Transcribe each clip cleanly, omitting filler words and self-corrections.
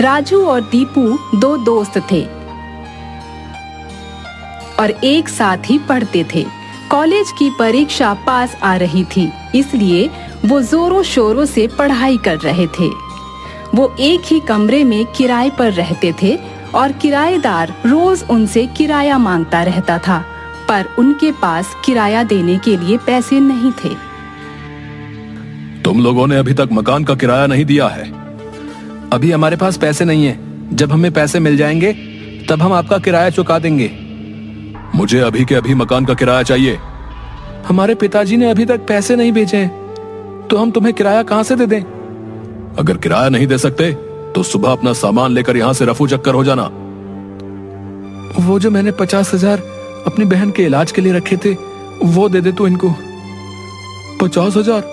राजू और दीपू दो दोस्त थे और एक साथ ही पढ़ते थे। कॉलेज की परीक्षा पास आ रही थी, इसलिए वो जोरों शोरों से पढ़ाई कर रहे थे। वो एक ही कमरे में किराए पर रहते थे और किराएदार रोज उनसे किराया मांगता रहता था, पर उनके पास किराया देने के लिए पैसे नहीं थे। तुम लोगों ने अभी तक मकान का किराया नहीं दिया है। अभी हमारे पास पैसे नहीं है, जब हमें पैसे मिल जाएंगे तब हम आपका किराया चुका देंगे। मुझे अभी के अभी मकान का किराया चाहिए। हमारे पिताजी ने अभी तक पैसे नहीं भेजे हैं, तो हम तुम्हें किराया कहां से दे दें? अगर किराया नहीं दे सकते तो सुबह अपना सामान लेकर यहाँ से रफू चक्कर हो जाना। वो जो मैंने 50,000 अपनी बहन के इलाज के लिए रखे थे, वो दे दे तू इनको। 50,000?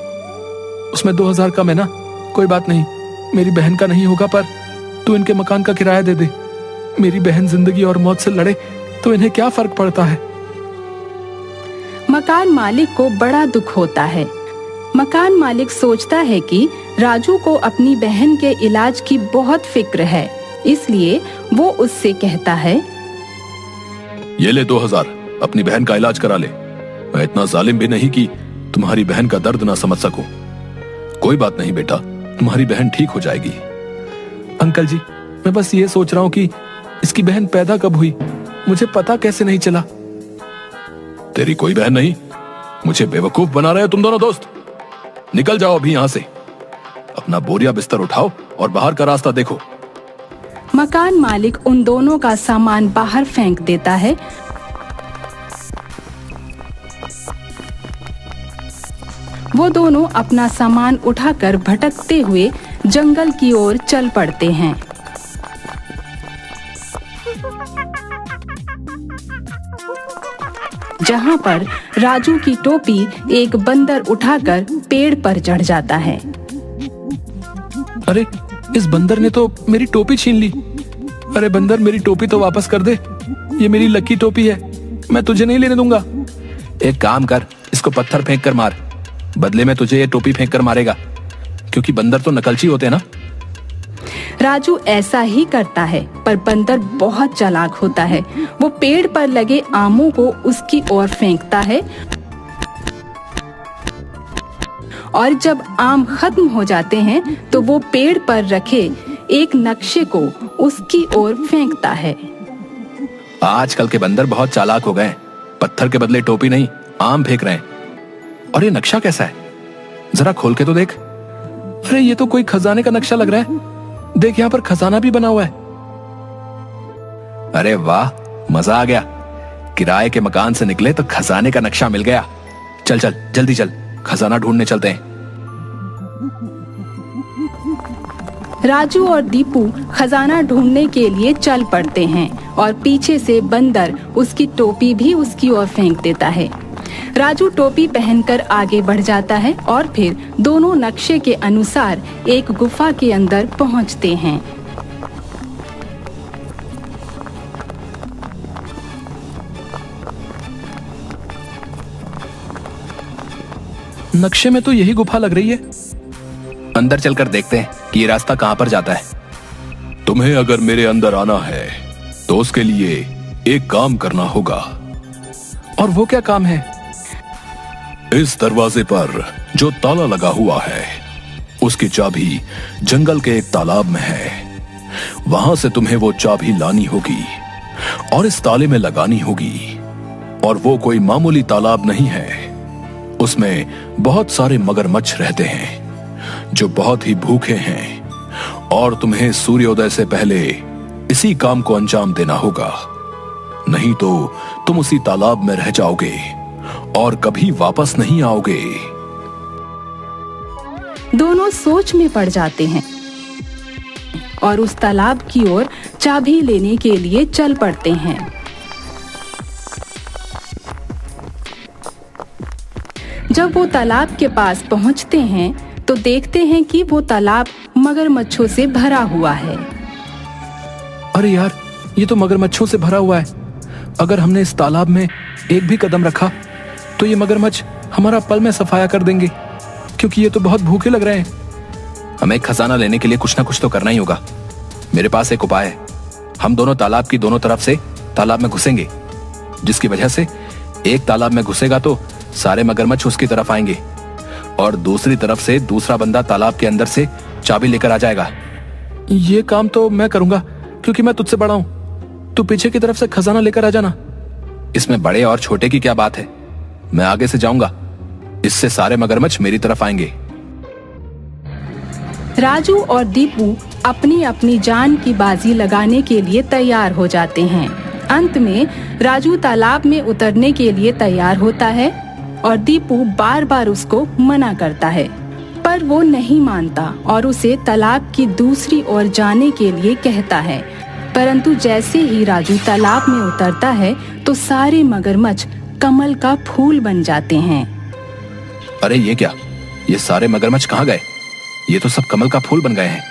उसमें 2,000 कम है ना। कोई बात नहीं, मेरी बहन का नहीं होगा, पर तू इनके मकान का किराया दे दे। मेरी बहन जिंदगी और मौत से लड़े तो इन्हें क्या फर्क पड़ता है। मकान मालिक को बड़ा दुख होता है। मकान मालिक सोचता है कि राजू को अपनी बहन के इलाज की बहुत फिक्र है, इसलिए वो उससे कहता है, ये ले 2,000, अपनी बहन का इलाज करा ले। मैं इतना जालिम भी नहीं कि तुम्हारी बहन का दर्द ना समझ सकूं। कोई बात नहीं बेटा, तुम्हारी बहन ठीक हो जाएगी। अंकल जी, मैं बस ये सोच रहा हूँ कि इसकी बहन पैदा कब हुई, मुझे पता कैसे नहीं चला। तेरी कोई बहन नहीं? मुझे बेवकूफ बना रहे हो तुम दोनों दोस्त। निकल जाओ अभी यहां से। अपना बोरिया बिस्तर उठाओ और बाहर का रास्ता देखो। मकान मालिक उन दोनों का सामान बाहर फेंक देता है। वो दोनों अपना सामान उठाकर भटकते हुए जंगल की ओर चल पड़ते हैं। जहाँ पर राजू की टोपी एक बंदर उठाकर पेड़ पर चढ़ जाता है। अरे, इस बंदर ने तो मेरी टोपी छीन ली। अरे बंदर, मेरी टोपी तो वापस कर दे। ये मेरी लकी टोपी है, मैं तुझे नहीं लेने दूंगा। एक काम कर, इसको पत्थर फेंक कर मार। बदले में तुझे ये टोपी फेंक कर मारेगा, क्योंकि बंदर तो नकलची होते हैं ना। राजू ऐसा ही करता है, पर बंदर बहुत चालाक होता है। वो पेड़ पर लगे आमों को उसकी ओर फेंकता है और जब आम खत्म हो जाते हैं तो वो पेड़ पर रखे एक नक्शे को उसकी ओर फेंकता है। आजकल के बंदर बहुत चालाक हो गए, पत्थर के बदले टोपी नहीं, आम फेंक रहे हैं। और ये नक्शा कैसा है, जरा खोल के तो देख। अरे ये तो कोई खजाने का नक्शा लग रहा है। देख, यहाँ पर खजाना भी बना हुआ है। अरे वाह, मजा आ गया। किराए के मकान से निकले तो खजाने का नक्शा मिल गया। चल चल जल्दी चल, खजाना ढूंढने चलते हैं। राजू और दीपू खजाना ढूंढने के लिए चल पड़ते हैं और पीछे से बंदर उसकी टोपी भी उसकी ओर फेंक देता है। राजू टोपी पहनकर आगे बढ़ जाता है और फिर दोनों नक्शे के अनुसार एक गुफा के अंदर पहुंचते हैं। नक्शे में तो यही गुफा लग रही है। अंदर चलकर देखते हैं कि ये रास्ता कहां पर जाता है। तुम्हें अगर मेरे अंदर आना है तो उसके लिए एक काम करना होगा। और वो क्या काम है? इस दरवाजे पर जो ताला लगा हुआ है उसकी चाबी जंगल के एक तालाब में है। वहां से तुम्हें वो चाबी लानी होगी और इस ताले में लगानी होगी। और वो कोई मामूली तालाब नहीं है, उसमें बहुत सारे मगरमच्छ रहते हैं जो बहुत ही भूखे हैं। और तुम्हें सूर्योदय से पहले इसी काम को अंजाम देना होगा, नहीं तो तुम उसी तालाब में रह जाओगे और कभी वापस नहीं आओगे। दोनों सोच में पड़ जाते हैं और उस तालाब की ओर चाबी लेने के लिए चल पड़ते हैं। जब वो तालाब के पास पहुंचते हैं तो देखते हैं कि वो तालाब मगरमच्छों से भरा हुआ है। अरे यार, ये तो मगरमच्छों से भरा हुआ है। अगर हमने इस तालाब में एक भी कदम रखा तो ये मगरमच्छ हमारा पल में सफाया कर देंगे, क्योंकि ये तो बहुत भूखे लग रहे हैं। हमें खजाना लेने के लिए कुछ ना कुछ तो करना ही होगा। मेरे पास एक उपाय है। हम दोनों तालाब की दोनों तरफ से तालाब में घुसेंगे, जिसकी वजह से एक तालाब में घुसेगा तो सारे मगरमच्छ उसकी तरफ आएंगे और दूसरी तरफ से दूसरा बंदा तालाब के अंदर से चाबी लेकर आ जाएगा। ये काम तो मैं करूंगा क्योंकि मैं तुझसे बड़ा हूं। तू पीछे की तरफ से खजाना लेकर आ जाना। इसमें बड़े और छोटे की क्या बात है, मैं आगे से जाऊंगा, इससे सारे मगरमच्छ मेरी तरफ आएंगे। राजू और दीपू अपनी अपनी जान की बाजी लगाने के लिए तैयार हो जाते हैं। अंत में राजू तालाब में उतरने के लिए तैयार होता है और दीपू बार बार उसको मना करता है, पर वो नहीं मानता और उसे तालाब की दूसरी ओर जाने के लिए कहता है। परंतु जैसे ही राजू तालाब में उतरता है तो सारे मगरमच्छ कमल का फूल बन जाते हैं। अरे ये क्या, ये सारे मगरमच्छ कहाँ गए? ये तो सब कमल का फूल बन गए हैं।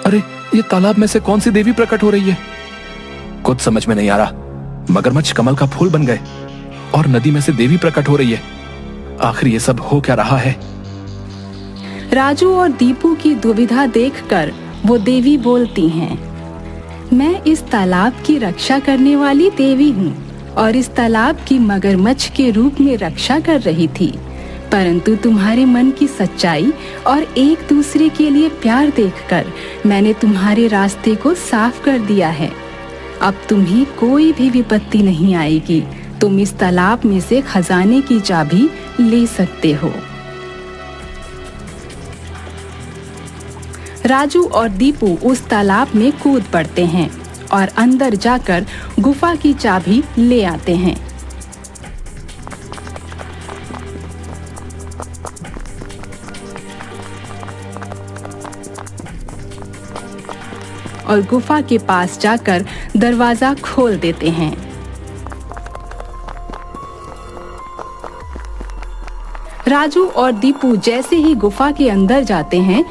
अरे ये तालाब में से कौन सी देवी प्रकट हो रही है? कुछ समझ में नहीं आ रहा। मगरमच्छ कमल का फूल बन गए और नदी में से देवी प्रकट हो रही है। आखिर ये सब हो क्या रहा है? राजू और दीपू की दुविधा देखकर वो देवी बोलती हैं, मैं इस तालाब की रक्षा करने वाली देवी हूँ और इस तालाब की मगरमच्छ के रूप में रक्षा कर रही थी, परंतु तुम्हारे मन की सच्चाई और एक दूसरे के लिए प्यार देखकर मैंने तुम्हारे रास्ते को साफ कर दिया है। अब तुम्हें कोई भी विपत्ति नहीं आएगी। तुम इस तालाब में से खजाने की चाबी ले सकते हो। राजू और दीपू उस तालाब में कूद पड़ते हैं और अंदर जाकर गुफा की चाबी ले आते हैं। और गुफा के पास जाकर दरवाजा खोल देते हैं। राजू और दीपू जैसे ही गुफा के अंदर जाते हैं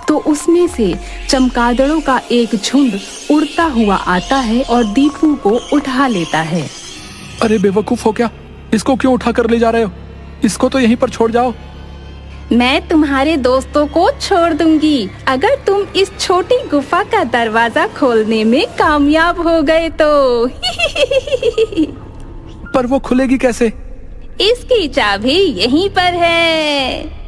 तो उसमें से चमगादड़ों का एक झुंड उड़ता हुआ आता है और दीपू को उठा लेता है। अरे बेवकूफ हो क्या? इसको क्यों उठा कर ले जा रहे हो? इसको तो यहीं पर छोड़ जाओ। मैं तुम्हारे दोस्तों को छोड़ दूंगी अगर तुम इस छोटी गुफा का दरवाजा खोलने में कामयाब हो गए तो। पर वो खुलेगी कैसे? इसकी चाबी यहीं पर है।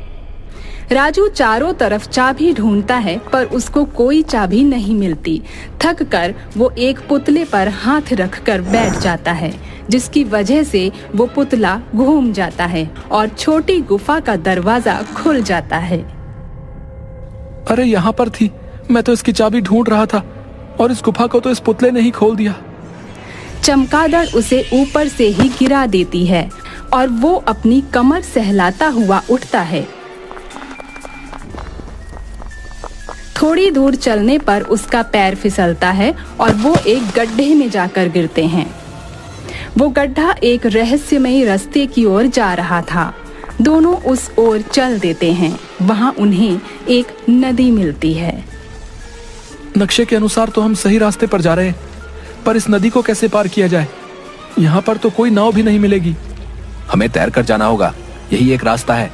राजू चारों तरफ चाबी ढूंढता है पर उसको कोई चाबी नहीं मिलती। थक कर वो एक पुतले पर हाथ रखकर बैठ जाता है, जिसकी वजह से वो पुतला घूम जाता है और छोटी गुफा का दरवाजा खुल जाता है। अरे यहाँ पर थी, मैं तो इसकी चाबी ढूंढ रहा था और इस गुफा को तो इस पुतले ने ही खोल दिया। चमगादड़ उसे ऊपर से ही गिरा देती है और वो अपनी कमर सहलाता हुआ उठता है। थोड़ी दूर चलने पर उसका पैर फिसलता है और वो एक गड्ढे में जाकर गिरते हैं। वो गड्ढा एक रहस्यमयी रास्ते की ओर जा रहा था। दोनों उस ओर चल देते हैं। वहां उन्हें एक नदी मिलती है। नक्शे के अनुसार तो हम सही रास्ते पर जा रहे हैं, पर इस नदी को कैसे पार किया जाए? यहाँ पर तो कोई नाव भी नहीं मिलेगी। हमें तैरकर जाना होगा, यही एक रास्ता है,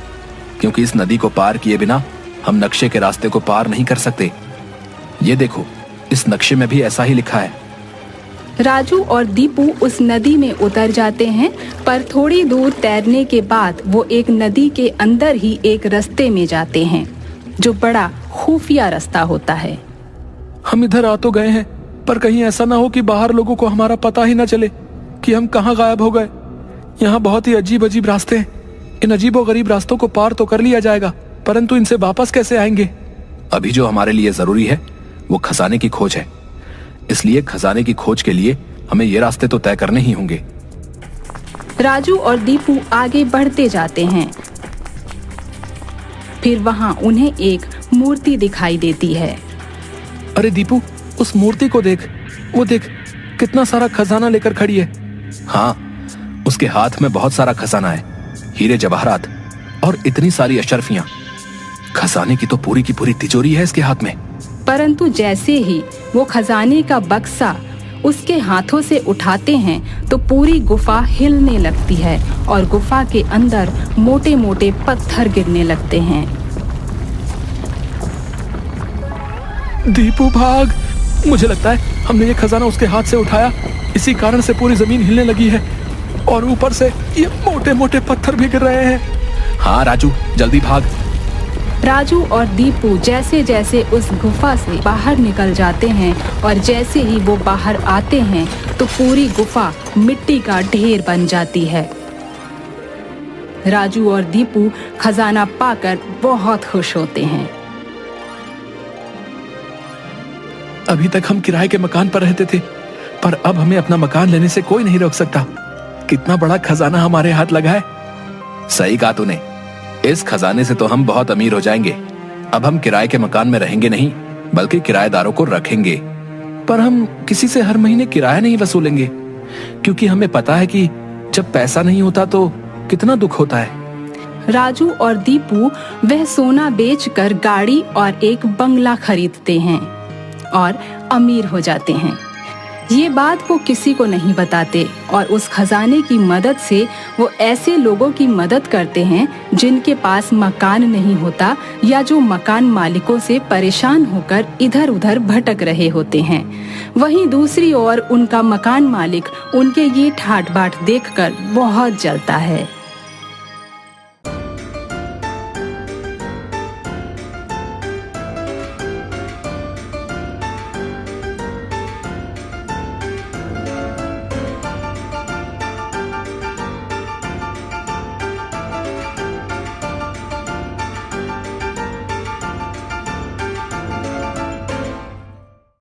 क्योंकि इस नदी को पार किए बिना हम नक्शे के रास्ते को पार नहीं कर सकते। ये देखो, इस नक्शे में भी ऐसा ही लिखा है। राजू और दीपू उस नदी में उतर जाते हैं, पर थोड़ी दूर तैरने के बाद वो एक नदी के अंदर ही एक रास्ते में जाते हैं, जो बड़ा खुफिया रास्ता होता है। हम इधर आ तो गए हैं, पर कहीं ऐसा ना हो कि बाहर लोगों को हमारा पता ही ना चले कि हम कहाँ गायब हो गए। यहाँ बहुत ही अजीब अजीब रास्ते हैं। इन अजीबो गरीब रास्तों को पार तो कर लिया जाएगा, परंतु इनसे वापस कैसे आएंगे? अभी जो हमारे लिए जरूरी है वो खजाने की खोज है, इसलिए खजाने की खोज के लिए हमें ये रास्ते तो तय करने ही होंगे। राजू और दीपू आगे बढ़ते जाते हैं। फिर वहां उन्हें एक मूर्ति दिखाई देती है। अरे दीपू, उस मूर्ति को देख, वो देख, कितना सारा खजाना लेकर खड़ी है। हाँ, उसके हाथ में बहुत सारा खजाना है, हीरे जवाहरात और इतनी सारी अशर्फियां। खजाने की तो पूरी की पूरी तिजोरी है इसके हाथ में। परंतु जैसे ही वो खजाने का बक्सा उसके हाथों से उठाते हैं तो पूरी गुफा हिलने लगती है और गुफा के अंदर मोटे मोटे पत्थर गिरने लगते हैं। दीपू भाग। मुझे लगता है हमने ये खजाना उसके हाथ से उठाया, इसी कारण से पूरी जमीन हिलने लगी है और ऊपर से ये मोटे मोटे पत्थर भी गिर रहे हैं। हाँ राजू, जल्दी भाग। राजू और दीपू जैसे जैसे उस गुफा से बाहर निकल जाते हैं और जैसे ही वो बाहर आते हैं तो पूरी गुफा मिट्टी का ढेर बन जाती है। राजू और दीपू खजाना पाकर बहुत खुश होते हैं। अभी तक हम किराए के मकान पर रहते थे, पर अब हमें अपना मकान लेने से कोई नहीं रोक सकता। कितना बड़ा खजाना हमारे हाथ लगा है। सही कहा तूने, इस खजाने से तो हम बहुत अमीर हो जाएंगे। अब हम किराए के मकान में रहेंगे नहीं, बल्कि किराएदारों को रखेंगे। पर हम किसी से हर महीने किराया नहीं वसूलेंगे, क्योंकि हमें पता है कि जब पैसा नहीं होता तो कितना दुख होता है। राजू और दीपू वह सोना बेचकर गाड़ी और एक बंगला खरीदते हैं और अमीर हो जाते हैं। ये बात वो किसी को नहीं बताते और उस खजाने की मदद से वो ऐसे लोगों की मदद करते हैं जिनके पास मकान नहीं होता या जो मकान मालिकों से परेशान होकर इधर उधर भटक रहे होते हैं। वहीं दूसरी ओर उनका मकान मालिक उनके ये ठाट बाट देखकर बहुत जलता है।